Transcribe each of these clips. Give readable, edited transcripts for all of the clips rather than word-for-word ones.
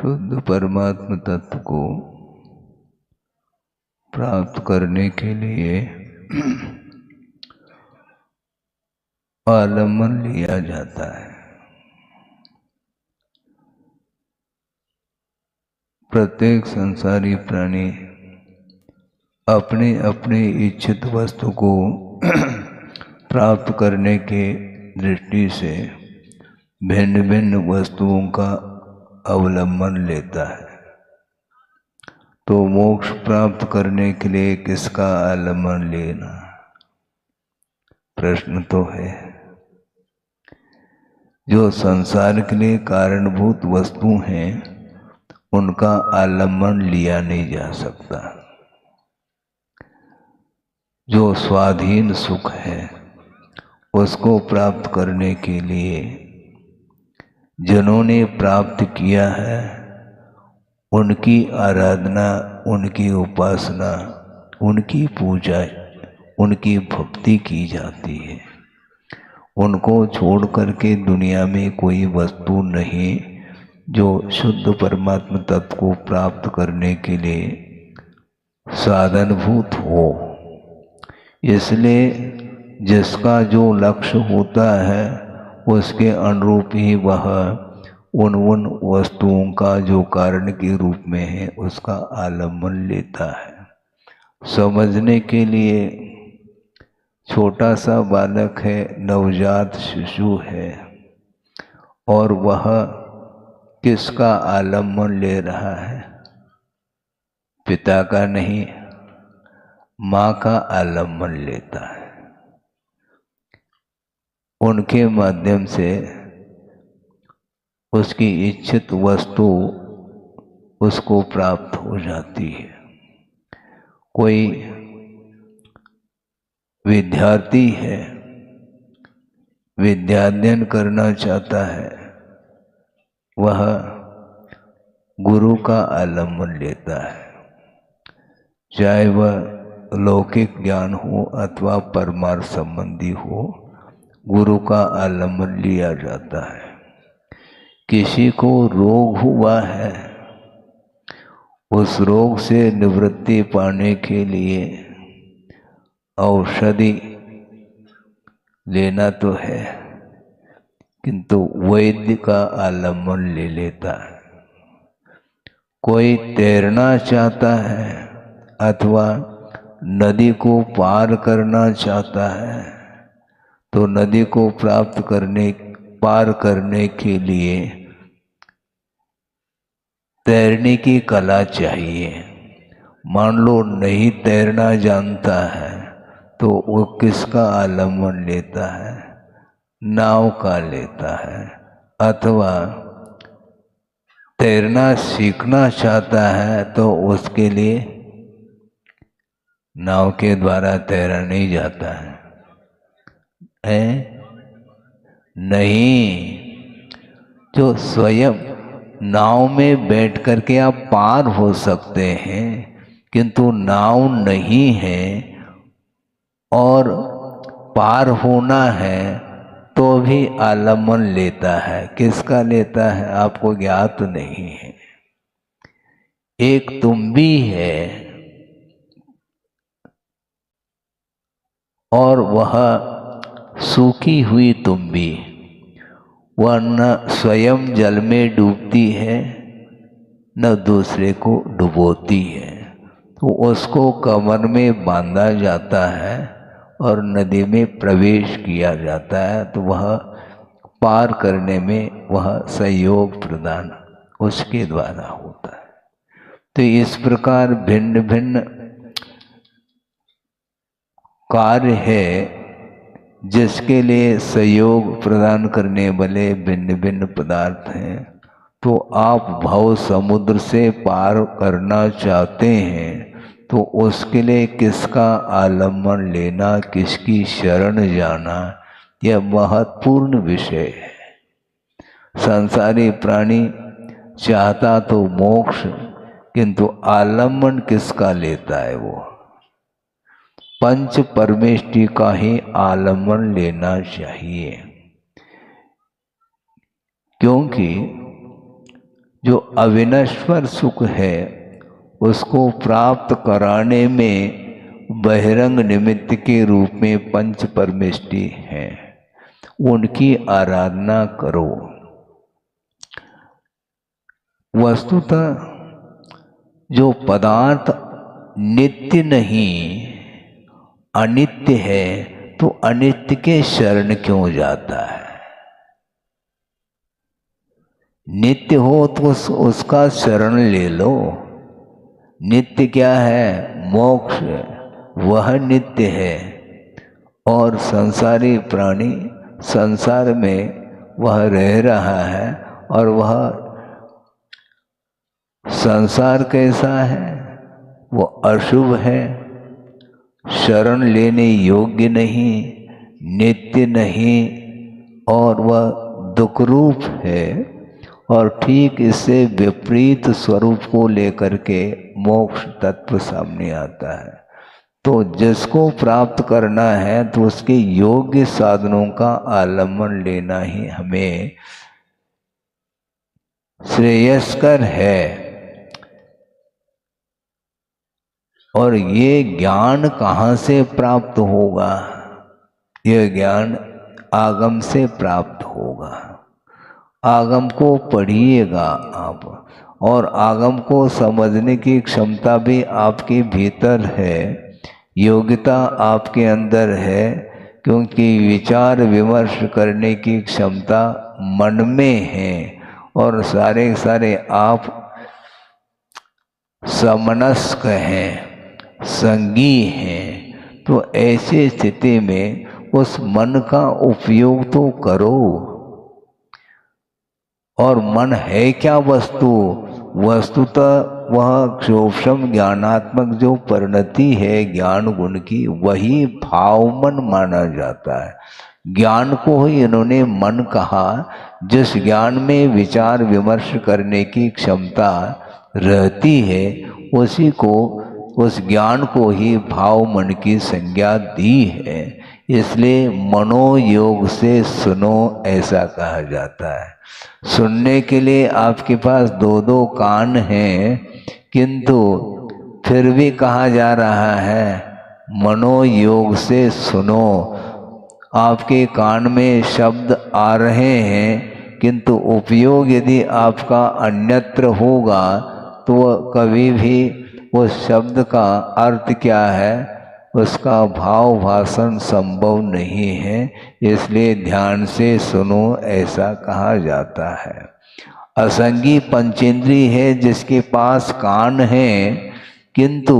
शुद्ध परमात्म तत्व को प्राप्त करने के लिए आलम्बन लिया जाता है। प्रत्येक संसारी प्राणी अपने अपने इच्छित वस्तु को प्राप्त करने के दृष्टि से भिन्न भिन्न वस्तुओं का अवलंबन लेता है। तो मोक्ष प्राप्त करने के लिए किसका आलम्बन लेना? प्रश्न तो है। जो संसार के लिए कारणभूत वस्तु हैं उनका आलम्बन लिया नहीं जा सकता। जो स्वाधीन सुख है उसको प्राप्त करने के लिए जिन्होंने प्राप्त किया है उनकी आराधना, उनकी उपासना, उनकी पूजा, उनकी भक्ति की जाती है। उनको छोड़ करके दुनिया में कोई वस्तु नहीं जो शुद्ध परमात्म तत्व को प्राप्त करने के लिए साधनभूत हो। इसलिए जिसका जो लक्ष्य होता है उसके अनुरूप ही वह उन वस्तुओं का जो कारण के रूप में है उसका आलम्बन लेता है। समझने के लिए छोटा सा बालक है, नवजात शिशु है, और वह किसका आलम्बन ले रहा है? पिता का नहीं, माँ का आलम्बन लेता है। उनके माध्यम से उसकी इच्छित वस्तु उसको प्राप्त हो जाती है। कोई विद्यार्थी है, विद्याध्ययन करना चाहता है, वह गुरु का आलम्बन लेता है। चाहे वह लौकिक ज्ञान हो अथवा परमार्थ संबंधी हो, गुरु का आलम्बन लिया जाता है। किसी को रोग हुआ है, उस रोग से निवृत्ति पाने के लिए औषधि लेना तो है, किंतु वैद्य का आलम्बन ले लेता है। कोई तैरना चाहता है अथवा नदी को पार करना चाहता है, तो नदी को पार करने के लिए तैरने की कला चाहिए। मान लो नहीं तैरना जानता है तो वो किसका आलम्बन लेता है? नाव का लेता है। अथवा तैरना सीखना चाहता है तो उसके लिए नाव के द्वारा तैरा नहीं जाता है, नहीं। जो स्वयं नाव में बैठ करके आप पार हो सकते हैं, किंतु नाव नहीं है और पार होना है तो भी आलम्बन लेता है। किसका लेता है? आपको ज्ञात नहीं है। एक तुम्बी है और वह सूखी हुई तुम्बी, वह न स्वयं जल में डूबती है न दूसरे को डुबोती है, तो उसको कमर में बांधा जाता है और नदी में प्रवेश किया जाता है, तो वह पार करने में वह सहयोग प्रदान उसके द्वारा होता है। तो इस प्रकार भिन्न भिन्न कार्य है जिसके लिए सहयोग प्रदान करने वाले भिन्न भिन्न पदार्थ हैं। तो आप भव समुद्र से पार करना चाहते हैं तो उसके लिए किसका आलम्बन लेना, किसकी शरण जाना, यह महत्वपूर्ण विषय है। संसारी प्राणी चाहता तो मोक्ष, किंतु आलम्बन किसका लेता है? वो पंच परमेष्टि का ही आलम्बन लेना चाहिए। क्योंकि जो अविनश्वर सुख है उसको प्राप्त कराने में बहिरंग निमित्त के रूप में पंच परमेष्टि हैं, उनकी आराधना करो। वस्तुतः जो पदार्थ नित्य नहीं अनित्य है तो अनित्य के शरण क्यों जाता है? नित्य हो तो उसका शरण ले लो। नित्य क्या है? मोक्ष, वह नित्य है। और संसारी प्राणी संसार में वह रह रहा है और वह संसार कैसा है? वो अशुभ है, शरण लेने योग्य नहीं, नित्य नहीं और वह दुखरूप है। और ठीक इससे विपरीत स्वरूप को लेकर के मोक्ष तत्व सामने आता है। तो जिसको प्राप्त करना है तो उसके योग्य साधनों का आलम्बन लेना ही हमें श्रेयस्कर है। और ये ज्ञान कहाँ से प्राप्त होगा? यह ज्ञान आगम से प्राप्त होगा। आगम को पढ़िएगा आप, और आगम को समझने की क्षमता भी आपके भीतर है, योग्यता आपके अंदर है, क्योंकि विचार विमर्श करने की क्षमता मन में है और सारे आप समनस्क हैं, संगी हैं। तो ऐसी स्थिति में उस मन का उपयोग तो करो। और मन है क्या वस्तु? वस्तुतः वह क्षोभम ज्ञानात्मक जो परिणति है ज्ञान गुण की, वही भाव मन माना जाता है। ज्ञान को ही इन्होंने मन कहा। जिस ज्ञान में विचार विमर्श करने की क्षमता रहती है उसी को, उस ज्ञान को ही भाव मन की संज्ञा दी है। इसलिए मनोयोग से सुनो ऐसा कहा जाता है। सुनने के लिए आपके पास दो दो कान हैं, किंतु फिर भी कहा जा रहा है मनोयोग से सुनो। आपके कान में शब्द आ रहे हैं, किंतु उपयोग यदि आपका अन्यत्र होगा तो कभी भी उस शब्द का अर्थ क्या है उसका भाव भाषण संभव नहीं है। इसलिए ध्यान से सुनो ऐसा कहा जाता है। असंगी पंचेंद्रिय है जिसके पास कान है, किंतु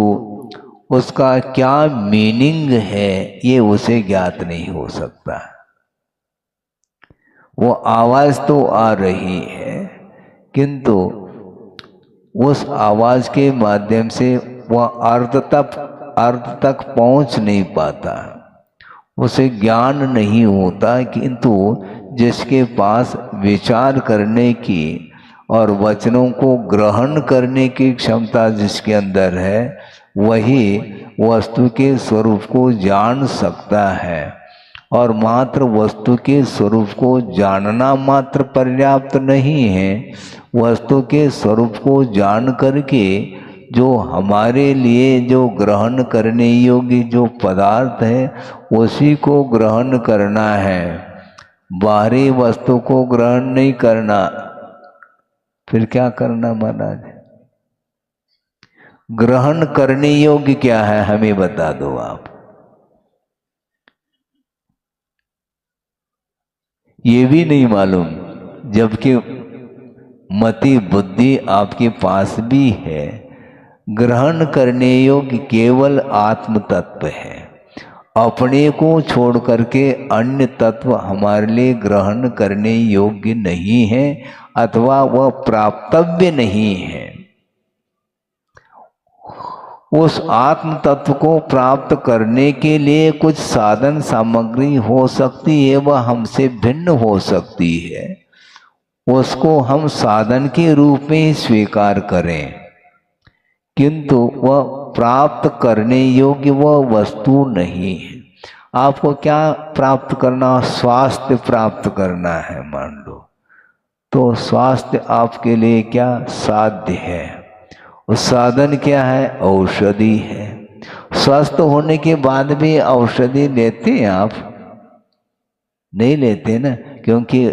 उसका क्या मीनिंग है ये उसे ज्ञात नहीं हो सकता। वो आवाज तो आ रही है, किंतु उस आवाज के माध्यम से वह अर्थ तक पहुंच नहीं पाता, उसे ज्ञान नहीं होता। किंतु जिसके पास विचार करने की और वचनों को ग्रहण करने की क्षमता जिसके अंदर है, वही वस्तु के स्वरूप को जान सकता है। और मात्र वस्तु के स्वरूप को जानना मात्र पर्याप्त नहीं है। वस्तु के स्वरूप को जान करके जो हमारे लिए जो ग्रहण करने योग्य जो पदार्थ है उसी को ग्रहण करना है, बाहरी वस्तु को ग्रहण नहीं करना। फिर क्या करना महाराज? ग्रहण करने योग्य क्या है हमें बता दो आप। ये भी नहीं मालूम, जबकि मति बुद्धि आपके पास भी है। ग्रहण करने योग्य केवल आत्म तत्व है। अपने को छोड़ करके अन्य तत्व हमारे लिए ग्रहण करने योग्य नहीं है अथवा वह प्राप्तव्य नहीं है। उस आत्म तत्व को प्राप्त करने के लिए कुछ साधन सामग्री हो सकती है, वह हमसे भिन्न हो सकती है। उसको हम साधन के रूप में ही स्वीकार करें, किंतु वह प्राप्त करने योग्य वह वस्तु नहीं है। आपको क्या प्राप्त करना? स्वास्थ्य प्राप्त करना है मान लो, तो स्वास्थ्य आपके लिए क्या साध्य है, उस साधन क्या है, औषधि है। स्वस्थ होने के बाद भी औषधि लेते हैं आप? नहीं लेते ना, क्योंकि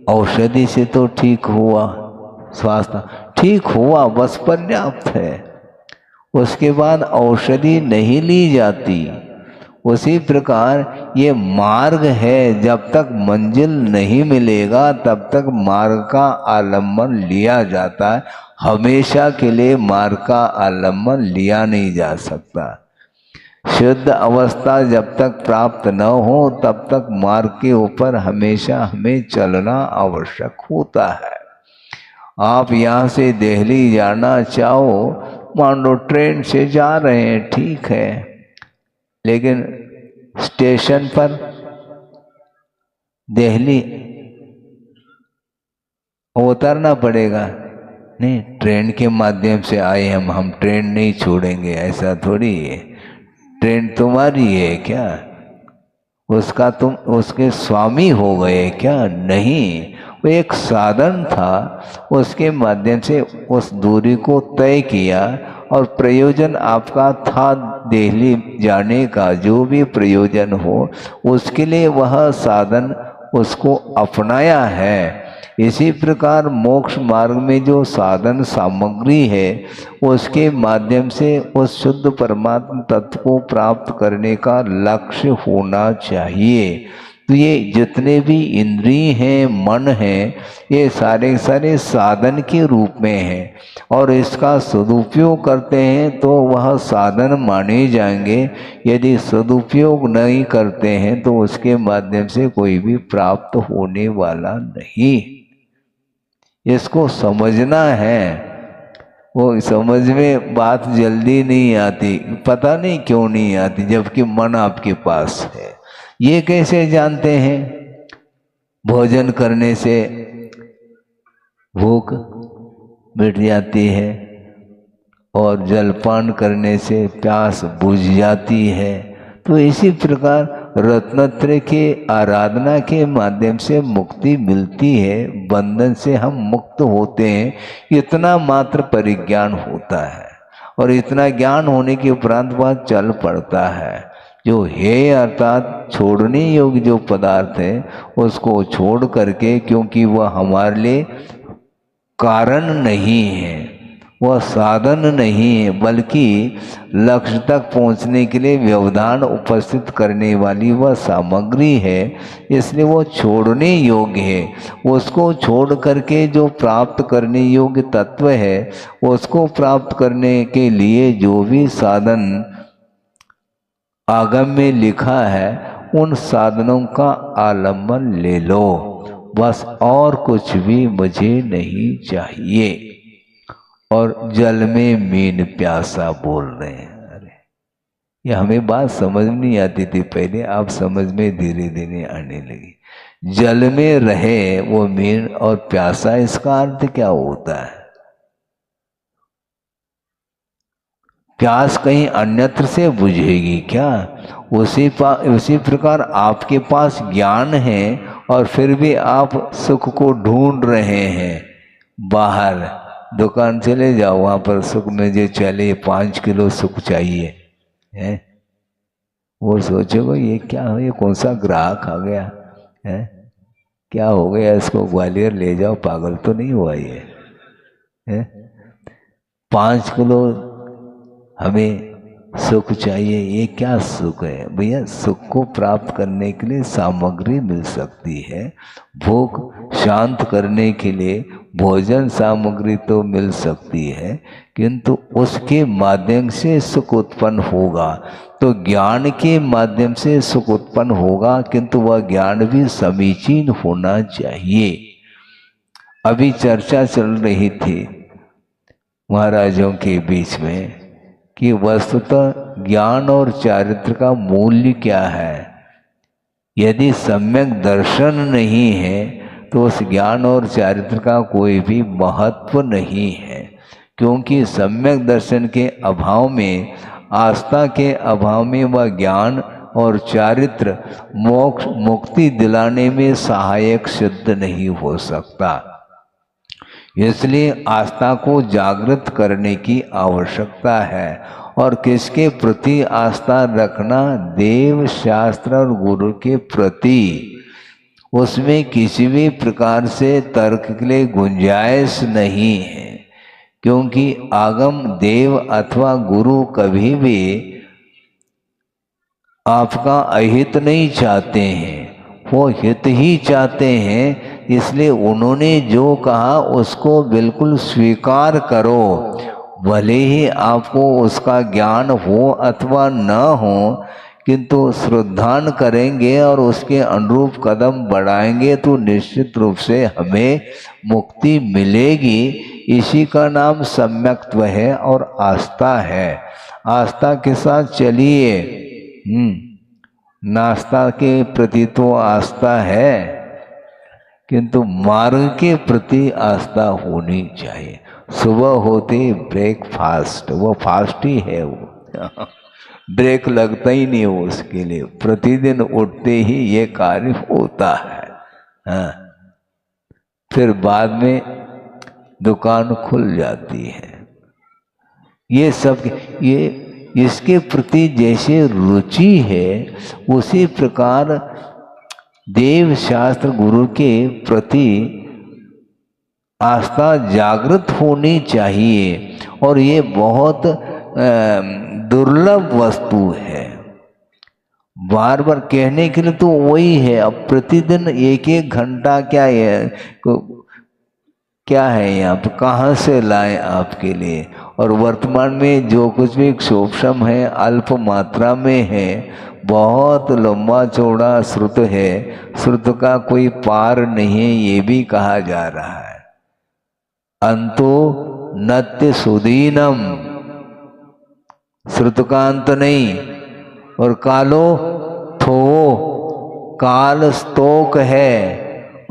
औषधि से तो ठीक हुआ, स्वास्थ्य ठीक हुआ बस पर्याप्त है। उसके बाद औषधि नहीं ली जाती। उसी प्रकार ये मार्ग है, जब तक मंजिल नहीं मिलेगा तब तक मार्ग का आलम्बन लिया जाता है। हमेशा के लिए मार्ग का आलम्बन लिया नहीं जा सकता। शुद्ध अवस्था जब तक प्राप्त न हो तब तक मार्ग के ऊपर हमेशा हमें चलना आवश्यक होता है। आप यहाँ से दिल्ली जाना चाहो, मान लो ट्रेन से जा रहे हैं, ठीक है, लेकिन स्टेशन पर दिल्ली उतरना पड़ेगा। नहीं, ट्रेन के माध्यम से आए हम ट्रेन नहीं छोड़ेंगे, ऐसा थोड़ी है। ट्रेन तुम्हारी है क्या? उसका तुम उसके स्वामी हो गए क्या? नहीं, वो एक साधन था, उसके माध्यम से उस दूरी को तय किया और प्रयोजन आपका था दिल्ली जाने का। जो भी प्रयोजन हो उसके लिए वह साधन उसको अपनाया है। इसी प्रकार मोक्ष मार्ग में जो साधन सामग्री है उसके माध्यम से उस शुद्ध परमात्मा तत्व को प्राप्त करने का लक्ष्य होना चाहिए। तो ये जितने भी इंद्रिय हैं, मन है, ये सारे सारे साधन के रूप में हैं और इसका सदुपयोग करते हैं तो वह साधन माने जाएंगे। यदि सदुपयोग नहीं करते हैं तो उसके माध्यम से कोई भी प्राप्त होने वाला नहीं। इसको समझना है। वो समझ में बात जल्दी नहीं आती, पता नहीं क्यों नहीं आती, जबकि मन आपके पास है। ये कैसे जानते हैं? भोजन करने से भूख मिट जाती है और जलपान करने से प्यास बुझ जाती है। तो इसी प्रकार रत्नत्रय के आराधना के माध्यम से मुक्ति मिलती है, बंधन से हम मुक्त होते हैं। इतना मात्र परिज्ञान होता है और इतना ज्ञान होने के उपरांत वह चल पड़ता है। जो है अर्थात छोड़ने योग्य जो पदार्थ है उसको छोड़ करके, क्योंकि वह हमारे लिए कारण नहीं है, वह साधन नहीं है, बल्कि लक्ष्य तक पहुंचने के लिए व्यवधान उपस्थित करने वाली वह सामग्री है, इसलिए वो छोड़ने योग्य है। उसको छोड़ करके जो प्राप्त करने योग्य तत्व है उसको प्राप्त करने के लिए जो भी साधन आगम में लिखा है उन साधनों का आलम्बन ले लो, बस और कुछ भी मुझे नहीं चाहिए। और जल में मीन प्यासा बोल रहे हैं। अरे ये हमें बात समझ नहीं आती थी पहले, आप समझ में धीरे धीरे आने लगी। जल में रहे वो मीन और प्यासा, इसका अर्थ क्या होता है? प्यास कहीं अन्यत्र से बुझेगी क्या? उसी प्रकार आपके पास ज्ञान है और फिर भी आप सुख को ढूंढ रहे हैं। बाहर दुकान चले जाओ, वहां पर सुख में जो चले 5 किलो सुख चाहिए है, वो सोचोगे ये क्या हो, ये कौन सा ग्राहक आ गया है, क्या हो गया इसको, ग्वालियर ले जाओ, पागल तो नहीं हुआ ये है? 5 किलो हमें सुख चाहिए, ये क्या सुख है भैया? सुख को प्राप्त करने के लिए सामग्री मिल सकती है, भूख शांत करने के लिए भोजन सामग्री तो मिल सकती है, किंतु उसके माध्यम से सुख उत्पन्न होगा। तो ज्ञान के माध्यम से सुख उत्पन्न होगा, किंतु वह ज्ञान भी समीचीन होना चाहिए। अभी चर्चा चल रही थी महाराजों के बीच में कि वस्तुतः ज्ञान और चारित्र का मूल्य क्या है। यदि सम्यक दर्शन नहीं है तो उस ज्ञान और चारित्र का कोई भी महत्व नहीं है, क्योंकि सम्यक दर्शन के अभाव में, आस्था के अभाव में वह ज्ञान और चारित्र मोक्ष मुक्ति दिलाने में सहायक सिद्ध नहीं हो सकता। इसलिए आस्था को जागृत करने की आवश्यकता है। और किसके प्रति आस्था रखना? देव, शास्त्र और गुरु के प्रति। उसमें किसी भी प्रकार से तर्क के लिए गुंजाइश नहीं है, क्योंकि आगम, देव अथवा गुरु कभी भी आपका अहित नहीं चाहते हैं, वो हित ही चाहते हैं। इसलिए उन्होंने जो कहा उसको बिल्कुल स्वीकार करो, भले ही आपको उसका ज्ञान हो अथवा न हो, किंतु श्रद्धान करेंगे और उसके अनुरूप कदम बढ़ाएंगे तो निश्चित रूप से हमें मुक्ति मिलेगी। इसी का नाम सम्यक्त्व है और आस्था है। आस्था के साथ चलिए। नास्ता के प्रति तो आस्था है, किंतु मार्ग के प्रति आस्था होनी चाहिए। सुबह होते ब्रेकफास्ट, वो फास्ट ही है, वो ब्रेक लगता ही नहीं हो उसके लिए, प्रतिदिन उठते ही ये कार्य होता है। हाँ, फिर बाद में दुकान खुल जाती है। ये सब, ये इसके प्रति जैसे रुचि है, उसी प्रकार देव, शास्त्र, गुरु के प्रति आस्था जागृत होनी चाहिए। और ये बहुत दुर्लभ वस्तु है। बार बार कहने के लिए तो वही है। अब प्रतिदिन एक एक घंटा क्या है यहाँ पर, कहाँ से लाएं आपके लिए? और वर्तमान में जो कुछ भी शोभसम है अल्प मात्रा में है, बहुत लंबा चौड़ा श्रुत है, श्रुत का कोई पार नहीं है, ये भी कहा जा रहा है। अंतो नत्य सुदीनम, श्रुत का अंत नहीं। और कालो थो, काल स्तोक है।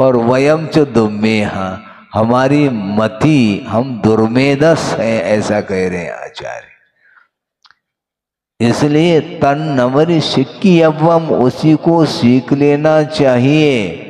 और वयम च दुर्मेहा, हमारी मति, हम दुर्मेधस हैं, ऐसा कह रहे हैं आचार्य। इसलिए तन नवरी सिक्की अव्वम, उसी को सीख लेना चाहिए।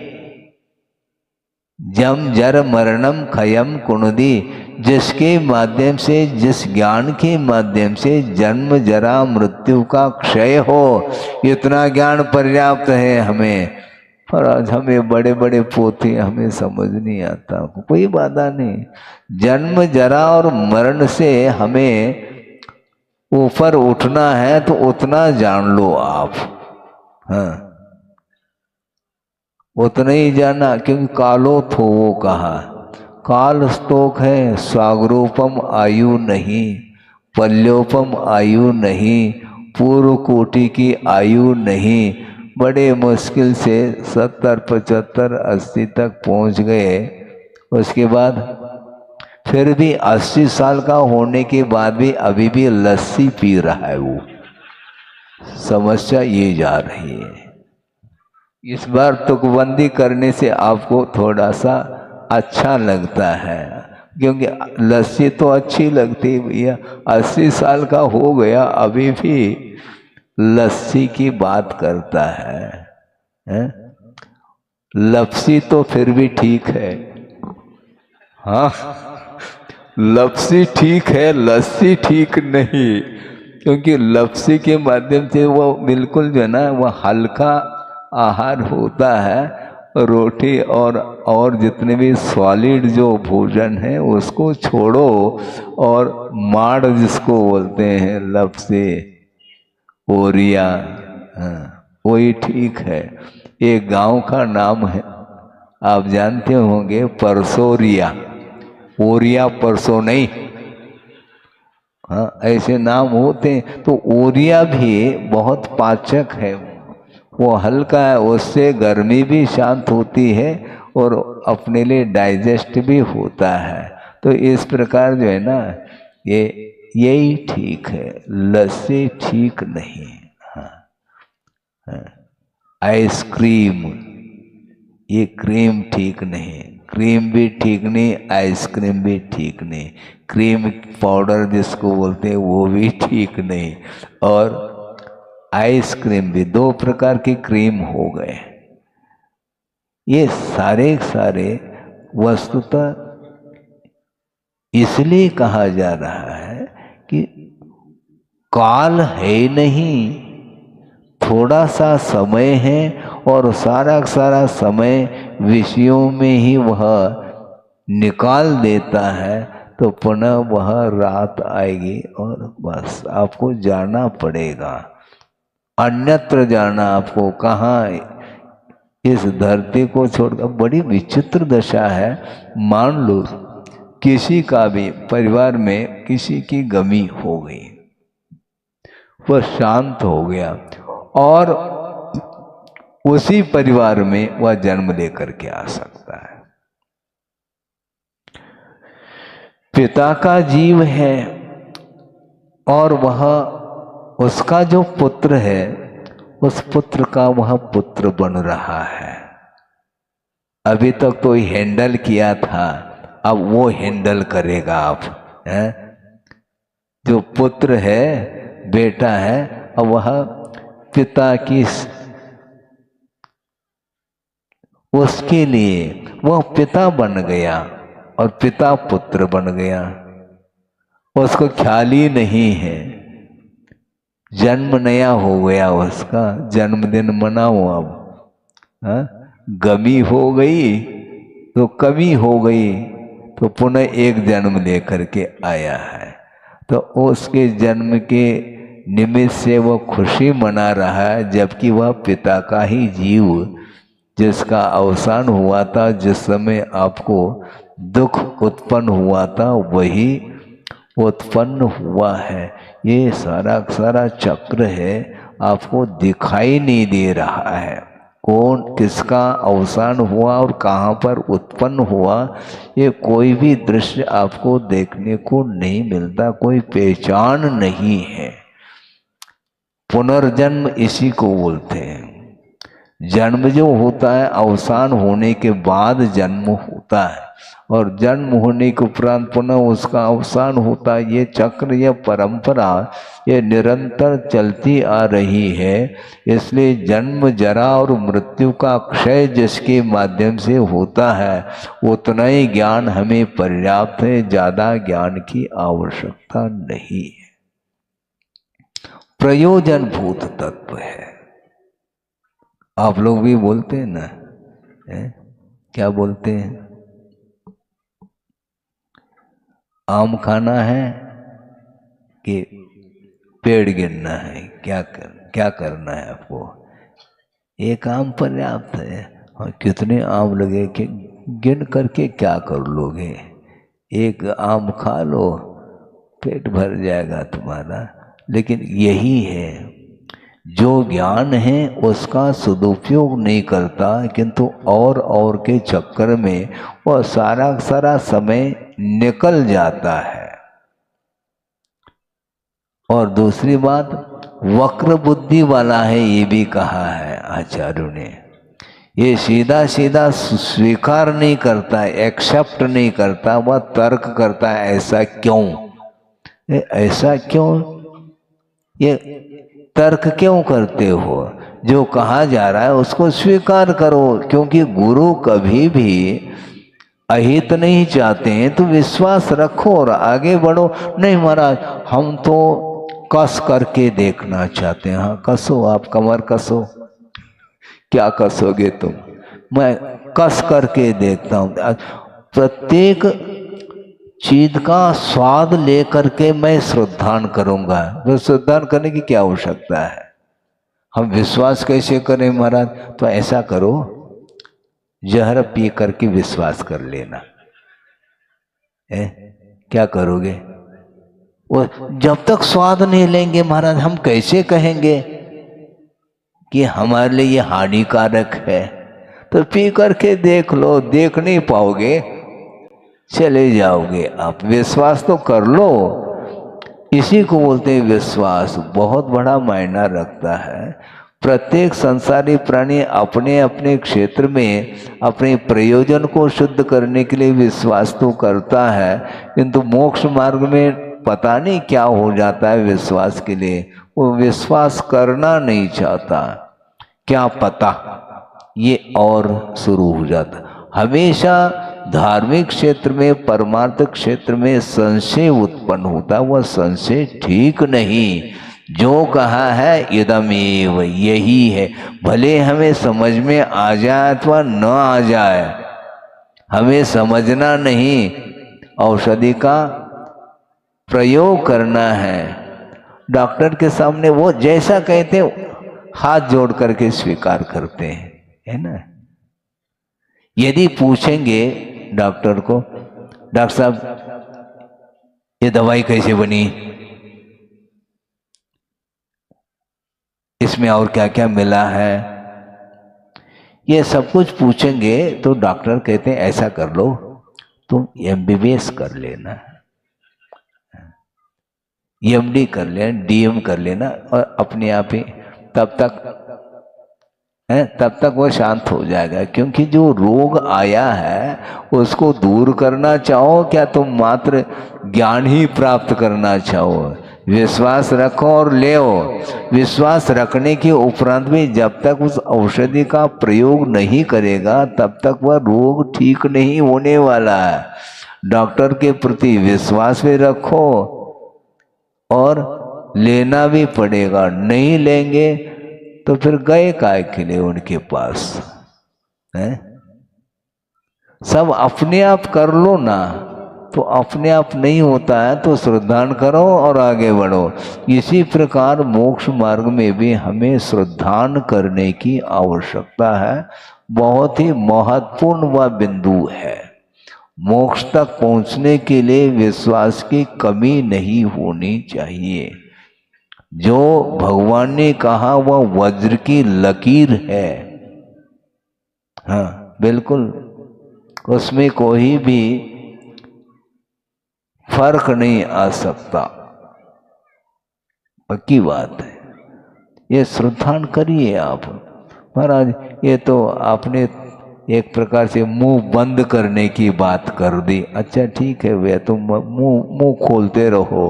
जम जर मरणम खयम कुणदी, जिसके माध्यम से, जिस ज्ञान के माध्यम से जन्म जरा मृत्यु का क्षय हो, इतना ज्ञान पर्याप्त है हमें। पर आज हमें बड़े बड़े पोथी हमें समझ नहीं आता। कोई बाधा नहीं, जन्म जरा और मरण से हमें ऊपर उठना है तो उतना जान लो आप। हाँ, उतना ही जाना, क्योंकि कालो थो वो कहा। काल स्तोक है, स्वागरूपम आयु नहीं, पल्योपम आयु नहीं, पूर्व कोटि की आयु नहीं। बड़े मुश्किल से 70, 75, 80 तक पहुंच गए। उसके बाद फिर भी 80 साल का होने के बाद भी अभी भी लस्सी पी रहा है वो। समस्या ये जा रही है। इस बार तुकबंदी करने से आपको थोड़ा सा अच्छा लगता है, क्योंकि लस्सी तो अच्छी लगती है भैया। 80 साल का हो गया अभी भी लस्सी की बात करता है? लपसी तो फिर भी ठीक है। हाँ, लपसी ठीक है, लस्सी ठीक नहीं। क्योंकि लपसी के माध्यम से वो बिल्कुल जो है ना, वह हल्का आहार होता है। रोटी और जितने भी सॉलिड जो भोजन है उसको छोड़ो, और माड़ जिसको बोलते हैं, लपसी, ओरिया, वही ठीक है। एक गांव का नाम है, आप जानते होंगे, परसोरिया। ओरिया परसों नहीं। हाँ, ऐसे नाम होते हैं। तो ओरिया भी बहुत पाचक है, वो हल्का है, उससे गर्मी भी शांत होती है और अपने लिए डाइजेस्ट भी होता है। तो इस प्रकार जो है ना, यही ठीक है, लस्सी ठीक नहीं। हाँ, आइसक्रीम, ये क्रीम ठीक नहीं, क्रीम भी ठीक नहीं, आइसक्रीम भी ठीक नहीं, क्रीम पाउडर जिसको बोलते हैं वो भी ठीक नहीं, और आइसक्रीम भी, 2 प्रकार की क्रीम हो गए। ये सारे वस्तुतः इसलिए कहा जा रहा है कि काल है नहीं, थोड़ा सा समय है और सारा सारा समय विषयों में ही वह निकाल देता है, तो पुनः वह रात आएगी और बस आपको जाना पड़ेगा, अन्यत्र जाना आपको। कहाँ, इस धरती को छोड़कर। बड़ी विचित्र दशा है। मान लो किसी का भी परिवार में किसी की गमी हो गई, वह शांत हो गया और उसी परिवार में वह जन्म लेकर के आ सकता है। पिता का जीव है और वह उसका जो पुत्र है, उस पुत्र का वह पुत्र बन रहा है। अभी तक तो हैंडल किया था, अब वो हैंडल करेगा। आप हैं, जो पुत्र है, बेटा है, अब वह पिता की, उसके लिए वह पिता बन गया और पिता पुत्र बन गया। उसको ख्याल ही नहीं है, जन्म नया हो गया, उसका जन्मदिन मनाओ अब। हाँ? गमी हो गई तो कमी हो गई, तो पुनः एक जन्म लेकर के आया है। तो उसके जन्म के निमित्त से वह खुशी मना रहा है, जबकि वह पिता का ही जीव, जिसका अवसान हुआ था, जिस समय आपको दुख उत्पन्न हुआ था, वही उत्पन्न हुआ है। ये सारा सारा चक्र है, आपको दिखाई नहीं दे रहा है। कौन किसका अवसान हुआ और कहाँ पर उत्पन्न हुआ, ये कोई भी दृश्य आपको देखने को नहीं मिलता, कोई पहचान नहीं है। पुनर्जन्म इसी को बोलते हैं। जन्म जो होता है, अवसान होने के बाद जन्म होता है, और जन्म होने के उपरांत पुनः उसका अवसान होता है। ये चक्र, यह परंपरा, ये निरंतर चलती आ रही है। इसलिए जन्म, जरा और मृत्यु का क्षय जिसके माध्यम से होता है, उतना ही ज्ञान हमें पर्याप्त है, ज़्यादा ज्ञान की आवश्यकता नहीं है। प्रयोजन भूत तत्व है। आप लोग भी बोलते हैं ना, क्या बोलते हैं? आम खाना है कि पेड़ गिनना है? क्या करना है आपको? एक आम पर्याप्त है। और कितने आम लगे कि गिन करके क्या कर लोगे? एक आम खा लो, पेट भर जाएगा तुम्हारा। लेकिन यही है, जो ज्ञान है उसका सदुपयोग नहीं करता, किंतु और के चक्कर में वह सारा सारा समय निकल जाता है। और दूसरी बात, वक्र बुद्धि वाला है, ये भी कहा है आचार्यों ने। ये सीधा सीधा स्वीकार नहीं करता, एक्सेप्ट नहीं करता, वह तर्क करता है, ऐसा क्यों, ऐसा क्यों, ये तर्क क्यों करते हो? जो कहा जा रहा है उसको स्वीकार करो, क्योंकि गुरु कभी भी अहित नहीं चाहते हैं। तो विश्वास रखो और आगे बढ़ो। नहीं महाराज, हम तो कस करके देखना चाहते हैं। हाँ कसो, आप कमर कसो। क्या कसोगे तुम? मैं कस करके देखता हूँ। प्रत्येक चीज का स्वाद लेकर के मैं श्रद्धान करूंगा। तो श्रद्धान करने की क्या आवश्यकता है? हम विश्वास कैसे करें महाराज? तो ऐसा करो, जहर पी करके विश्वास कर लेना। क्या करोगे? वो जब तक स्वाद नहीं लेंगे महाराज, हम कैसे कहेंगे कि हमारे लिए ये हानिकारक है? तो पी करके देख लो, देख नहीं पाओगे, चले जाओगे आप। विश्वास तो कर लो। इसी को बोलते हैं विश्वास। बहुत बड़ा मायना रखता है। प्रत्येक संसारी प्राणी अपने अपने क्षेत्र में अपने प्रयोजन को शुद्ध करने के लिए विश्वास तो करता है, किंतु मोक्ष मार्ग में पता नहीं क्या हो जाता है विश्वास के लिए। वो विश्वास करना नहीं चाहता, क्या पता, ये और शुरू हो जाता। हमेशा धार्मिक क्षेत्र में, परमार्थ क्षेत्र में संशय उत्पन्न होता, वह संशय ठीक नहीं। जो कहा है इदमेव, यही है। भले हमें समझ में आ जाए अथवा न आ जाए, हमें समझना नहीं, औषधि का प्रयोग करना है। डॉक्टर के सामने वो जैसा कहते हाथ जोड़ करके स्वीकार करते हैं, है ना। यदि पूछेंगे डॉक्टर को, डॉक्टर साहब ये दवाई कैसे बनी, इसमें और क्या क्या मिला है, ये सब कुछ पूछेंगे तो डॉक्टर कहते हैं ऐसा कर लो, तुम MBBS कर लेना, MD कर लेना, DM कर लेना, और अपने आप ही तब तक वो शांत हो जाएगा। क्योंकि जो रोग आया है उसको दूर करना चाहो क्या तुम मात्र ज्ञान ही प्राप्त करना चाहो? विश्वास रखो और ले विश्वास रखने के उपरांत भी जब तक उस औषधि का प्रयोग नहीं करेगा तब तक वह रोग ठीक नहीं होने वाला है। डॉक्टर के प्रति विश्वास भी रखो और लेना भी पड़ेगा। नहीं लेंगे तो फिर गए काय के लिए उनके पास है? सब अपने आप कर लो ना, तो अपने आप नहीं होता है तो श्रद्धान करो और आगे बढ़ो। इसी प्रकार मोक्ष मार्ग में भी हमें श्रद्धान करने की आवश्यकता है। बहुत ही महत्वपूर्ण वह बिंदु है। मोक्ष तक पहुंचने के लिए विश्वास की कमी नहीं होनी चाहिए। जो भगवान ने कहा वह वज्र की लकीर है, हाँ बिल्कुल, उसमें कोई भी फर्क नहीं आ सकता, पक्की बात है। ये श्रद्धान करिए आप। महाराज ये तो आपने एक प्रकार से मुंह बंद करने की बात कर दी। अच्छा ठीक है भैया, तुम मुंह खोलते रहो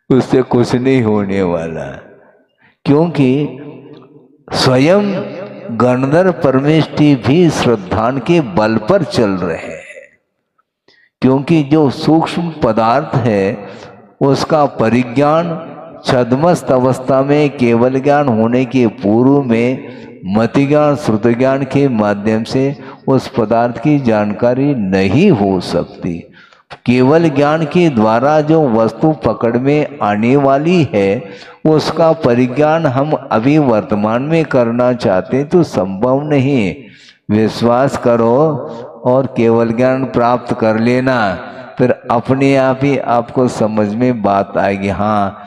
उससे कुछ नहीं होने वाला, क्योंकि स्वयं गणधर परमेष्टि भी श्रद्धान के बल पर चल रहे हैं। क्योंकि जो सूक्ष्म पदार्थ है उसका परिज्ञान छद्मस्त अवस्था में केवल ज्ञान होने के पूर्व में मति ज्ञान श्रुति ज्ञान के माध्यम से उस पदार्थ की जानकारी नहीं हो सकती। केवल ज्ञान के द्वारा जो वस्तु पकड़ में आने वाली है उसका परिज्ञान हम अभी वर्तमान में करना चाहते तो संभव नहीं। विश्वास करो और केवल ज्ञान प्राप्त कर लेना, फिर अपने आप ही आपको समझ में बात आएगी। हाँ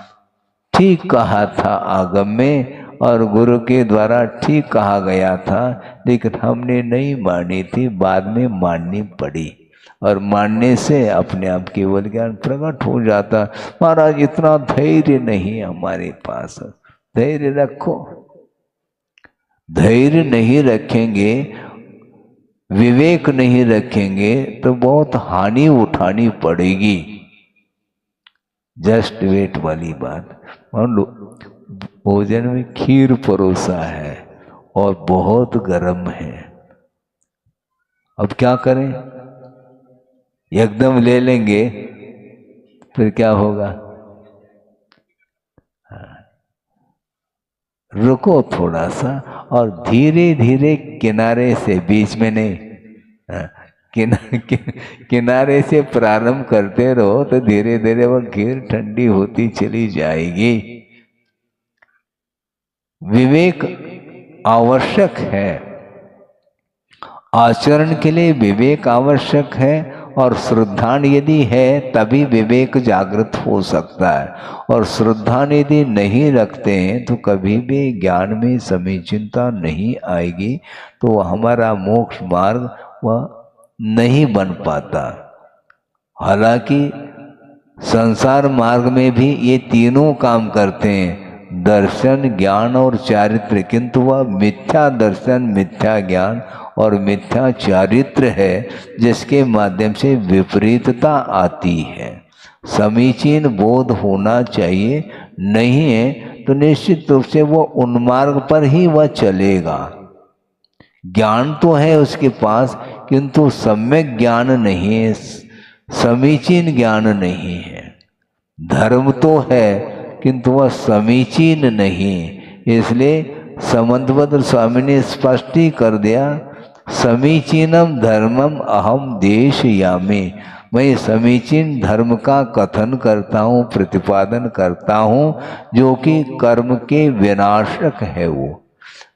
ठीक कहा था आगम में और गुरु के द्वारा ठीक कहा गया था, लेकिन हमने नहीं मानी थी, बाद में माननी पड़ी। और मानने से अपने आप केवल ज्ञान प्रकट हो जाता। महाराज इतना धैर्य नहीं हमारे पास। धैर्य रखो, धैर्य नहीं रखेंगे, विवेक नहीं रखेंगे तो बहुत हानि उठानी पड़ेगी। जस्ट वेट वाली बात। मान लो भोजन में खीर परोसा है और बहुत गर्म है, अब क्या करें? एकदम ले लेंगे फिर क्या होगा? रुको थोड़ा सा और धीरे धीरे किनारे से, बीच में नहीं, किनारे से प्रारंभ करते रहो तो धीरे धीरे वो खीर ठंडी होती चली जाएगी। विवेक आवश्यक है, आचरण के लिए विवेक आवश्यक है, और श्रद्धान यदि है तभी विवेक जागृत हो सकता है। और श्रद्धान यदि नहीं रखते हैं तो कभी भी ज्ञान में समीचीनता नहीं आएगी, तो हमारा मोक्ष मार्ग वह नहीं बन पाता। हालांकि संसार मार्ग में भी ये तीनों काम करते हैं, दर्शन ज्ञान और चारित्र, किंतु वह मिथ्या दर्शन मिथ्या ज्ञान और मिथ्या चारित्र है जिसके माध्यम से विपरीतता आती है। समीचीन बोध होना चाहिए, नहीं है तो निश्चित रूप से वो उन्मार्ग पर ही वह चलेगा। ज्ञान तो है उसके पास, किंतु सम्यक ज्ञान नहीं है, समीचीन ज्ञान नहीं है। धर्म तो है किंतु वह समीचीन नहीं, इसलिए समंतभद्र स्वामी ने स्पष्ट ही कर दिया, समीचीनम धर्मम अहम देशयामि। मैं समीचीन धर्म का कथन करता हूँ, प्रतिपादन करता हूँ, जो कि कर्म के विनाशक है, वो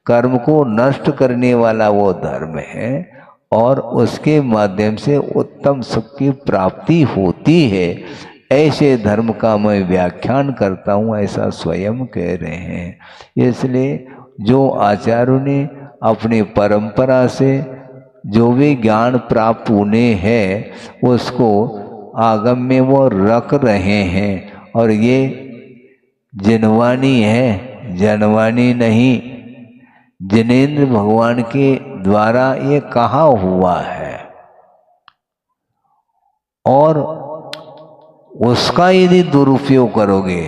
कर्म को नष्ट करने वाला वो धर्म है, और उसके माध्यम से उत्तम सुख की प्राप्ति होती है। ऐसे धर्म का मैं व्याख्यान करता हूँ, ऐसा स्वयं कह रहे हैं। इसलिए जो आचार्यों ने अपनी परंपरा से जो भी ज्ञान प्राप्त उन्हें है, उसको आगम में वो रख रहे हैं, और ये जिनवानी है, जनवानी नहीं। जिनेंद्र भगवान के द्वारा ये कहा हुआ है, और उसका यदि दुरुपयोग करोगे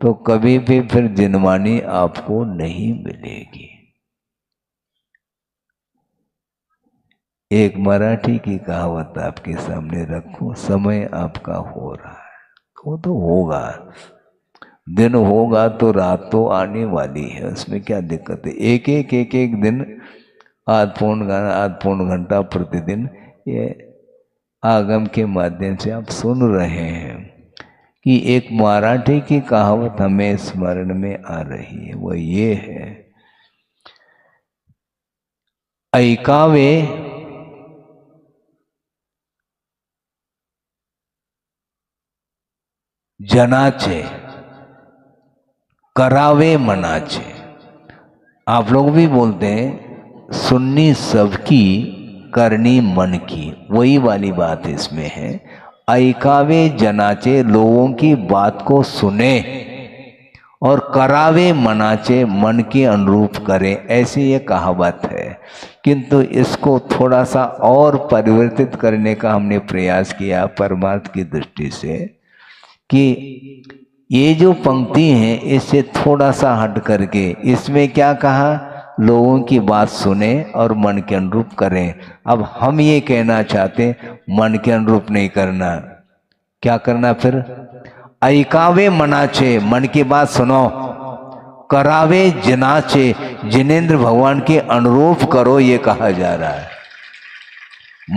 तो कभी भी फिर जिनवानी आपको नहीं मिलेगी। एक मराठी की कहावत आपके सामने रखूं, समय आपका हो रहा है, वो तो होगा, दिन होगा तो रात तो आने वाली है, उसमें क्या दिक्कत है। एक दिन आध पौन घंटा प्रतिदिन ये आगम के माध्यम से आप सुन रहे हैं। कि एक मराठी की कहावत हमें स्मरण में आ रही है, वो ये है, ऐकावे जनाचे, करावे मनाचे। आप लोग भी बोलते हैं सुननी सबकी, करनी मन की, वही वाली बात इसमें है। ऐकावे जनाचे, लोगों की बात को सुने, और करावे मनाचे, मन के अनुरूप करे, ऐसी ये कहावत है। किंतु इसको थोड़ा सा और परिवर्तित करने का हमने प्रयास किया परमार्थ की दृष्टि से, कि ये जो पंक्ति है इससे थोड़ा सा हट करके इसमें क्या कहा, लोगों की बात सुने और मन के अनुरूप करें। अब हम ये कहना चाहते मन के अनुरूप नहीं करना, क्या करना फिर, ऐकावे मनाचे, मन की बात सुनो, करावे जनाचे, जिनेंद्र भगवान के अनुरूप करो, ये कहा जा रहा है।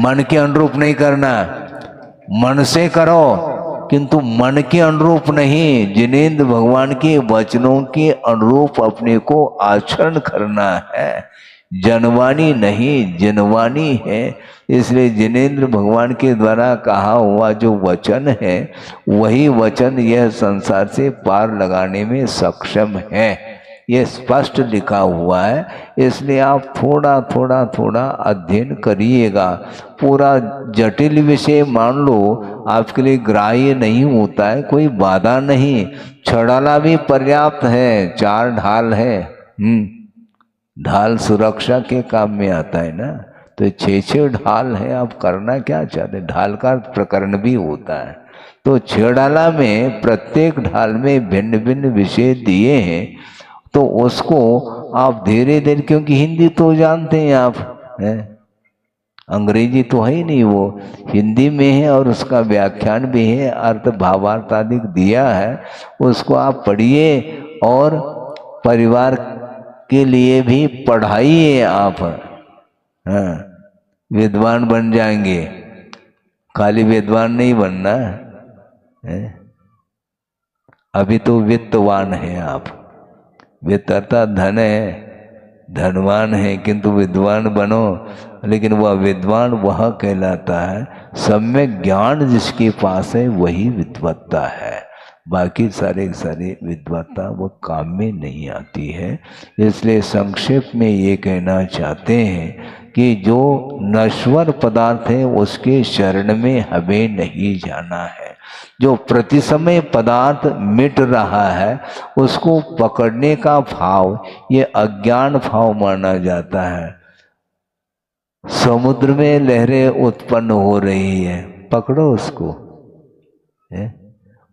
मन के अनुरूप नहीं करना, मन से करो किंतु मन के अनुरूप नहीं, जिनेंद्र भगवान के वचनों के अनुरूप अपने को आचरण करना है। जनवानी नहीं, जिनवानी है। इसलिए जिनेंद्र भगवान के द्वारा कहा हुआ जो वचन है, वही वचन यह संसार से पार लगाने में सक्षम है, ये स्पष्ट लिखा हुआ है। इसलिए आप थोड़ा थोड़ा अध्ययन करिएगा। पूरा जटिल विषय मान लो आपके लिए ग्राह्य नहीं होता है, कोई बाधा नहीं, छड़ाला भी पर्याप्त है, 4 ढाल है। ढाल सुरक्षा के काम में आता है ना, तो 6 ढाल है, आप करना क्या चाहते, ढाल का प्रकरण भी होता है। तो 6 ढाला में प्रत्येक ढाल में भिन्न भिन्न विषय दिए हैं, तो उसको आप धीरे धीरे, क्योंकि हिंदी तो जानते हैं आप, हैं, अंग्रेजी तो है ही नहीं, वो हिंदी में है और उसका व्याख्यान भी है, अर्थ भावार्थ आदि दिया है, उसको आप पढ़िए और परिवार के लिए भी पढ़ाइए आप। हाँ, विद्वान बन जाएंगे, खाली विद्वान नहीं बनना है। अभी तो वित्तवान है आप, वित्त अर्थात धन है, धनवान है, किंतु विद्वान बनो। लेकिन वह विद्वान वह कहलाता है, सम्यक ज्ञान जिसके पास है वही विद्वत्ता है, बाकी सारे विद्वत्ता वो काम में नहीं आती है। इसलिए संक्षेप में ये कहना चाहते हैं कि जो नश्वर पदार्थ है उसके शरण में हमें नहीं जाना है। जो प्रति समय पदार्थ मिट रहा है उसको पकड़ने का भाव ये अज्ञान भाव माना जाता है। समुद्र में लहरें उत्पन्न हो रही है, पकड़ो उसको,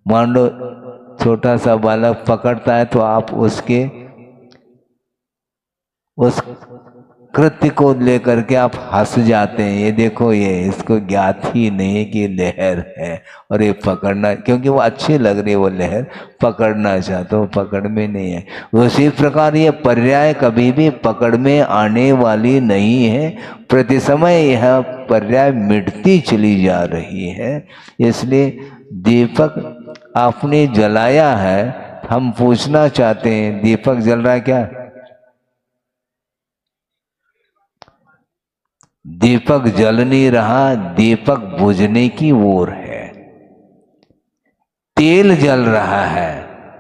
मान लो छोटा सा बालक पकड़ता है तो आप उसके उस कृत्य को लेकर के आप हंस जाते हैं। ये देखो, ये इसको ज्ञात ही नहीं है कि लहर है और ये पकड़ना, क्योंकि वो अच्छी लग रही है वो लहर, पकड़ना चाहते हो, पकड़ में नहीं है। उसी प्रकार ये पर्याय कभी भी पकड़ में आने वाली नहीं है। प्रति समय यह पर्याय मिटती चली जा रही है। इसलिए दीपक आपने जलाया है, हम पूछना चाहते हैं दीपक जल रहा है क्या? दीपक जल नहीं रहा, दीपक बुझने की ओर है। तेल जल रहा है,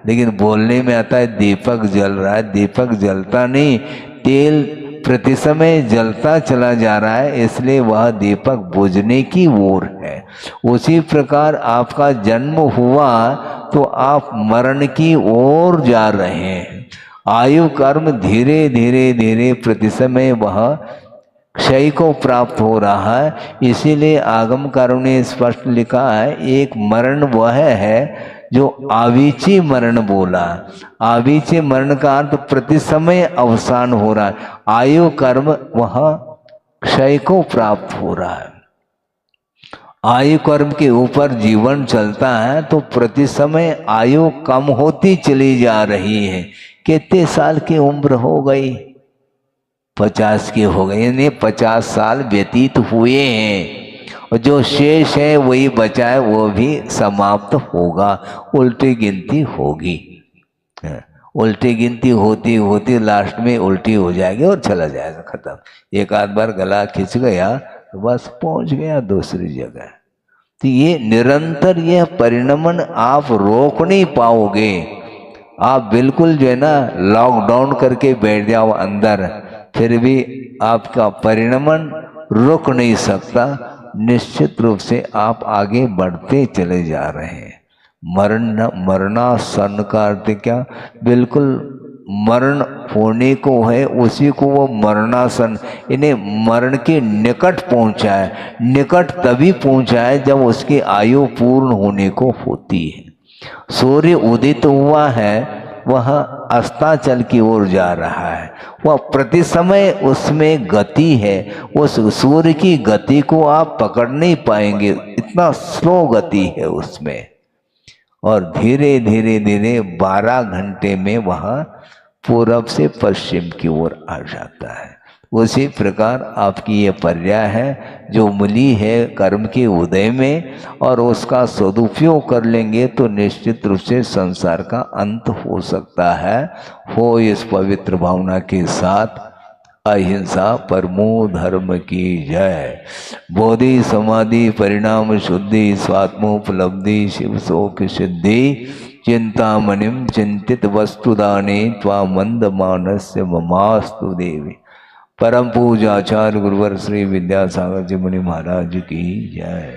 लेकिन बोलने में आता है दीपक जल रहा है। दीपक जलता नहीं, तेल प्रति समय जलता चला जा रहा है, इसलिए वह दीपक बुझने की ओर है। उसी प्रकार आपका जन्म हुआ तो आप मरण की ओर जा रहे हैं। आयु कर्म धीरे धीरे धीरे प्रति समय वह क्षय को प्राप्त हो रहा है। इसीलिए आगमकारों ने स्पष्ट लिखा है, एक मरण वह है जो आवीची मरण बोला। आवीची मरण का अर्थ प्रति समय अवसान हो रहा है। आयु कर्म वह क्षय को प्राप्त हो रहा है। आयु कर्म के ऊपर जीवन चलता है तो प्रति समय आयु कम होती चली जा रही है। कितने साल की उम्र हो गई? 50 की हो गई, यानी 50 साल व्यतीत हुए हैं और जो शेष है वही बचा है, वो भी समाप्त होगा, उल्टी गिनती होगी। उल्टी गिनती होती होती लास्ट में उल्टी हो जाएगी और चला जाएगा, खत्म। एक आध बार गला खिंच गया तो बस पहुंच गया दूसरी जगह। तो ये निरंतर यह परिणमन आप रोक नहीं पाओगे। आप बिल्कुल जो है ना लॉकडाउन करके बैठ जाओ अंदर, फिर भी आपका परिणमन रुक नहीं सकता। निश्चित रूप से आप आगे बढ़ते चले जा रहे हैं। मरणासन का अर्थ क्या? बिल्कुल मरण होने को है, उसी को वो मरणासन, इन्हें मरण के निकट पहुंचा है। निकट तभी पहुंचा है जब उसकी आयु पूर्ण होने को होती है। सूर्य उदित हुआ है, वह अस्ताचल की ओर जा रहा है। वह प्रति समय उसमें गति है। उस सूर्य की गति को आप पकड़ नहीं पाएंगे, इतना स्लो गति है उसमें। और धीरे धीरे धीरे 12 घंटे में वह पूरब से पश्चिम की ओर आ जाता है। उसी प्रकार आपकी ये पर्याय है जो मिली है कर्म के उदय में, और उसका सदुपयोग कर लेंगे तो निश्चित रूप से संसार का अंत हो सकता है। हो इस पवित्र भावना के साथ अहिंसा परमो धर्म की जय। बोधि समाधि परिणाम शुद्धि स्वात्मोपलब्धि शिव शोक सिद्धि चिंतामणिम चिंतित वस्तुदाने त्वा मंद मानस्य ममास्तु देवी। परम पूज्य आचार्य गुरुवर श्री विद्यासागर जी मुनि महाराज की जय।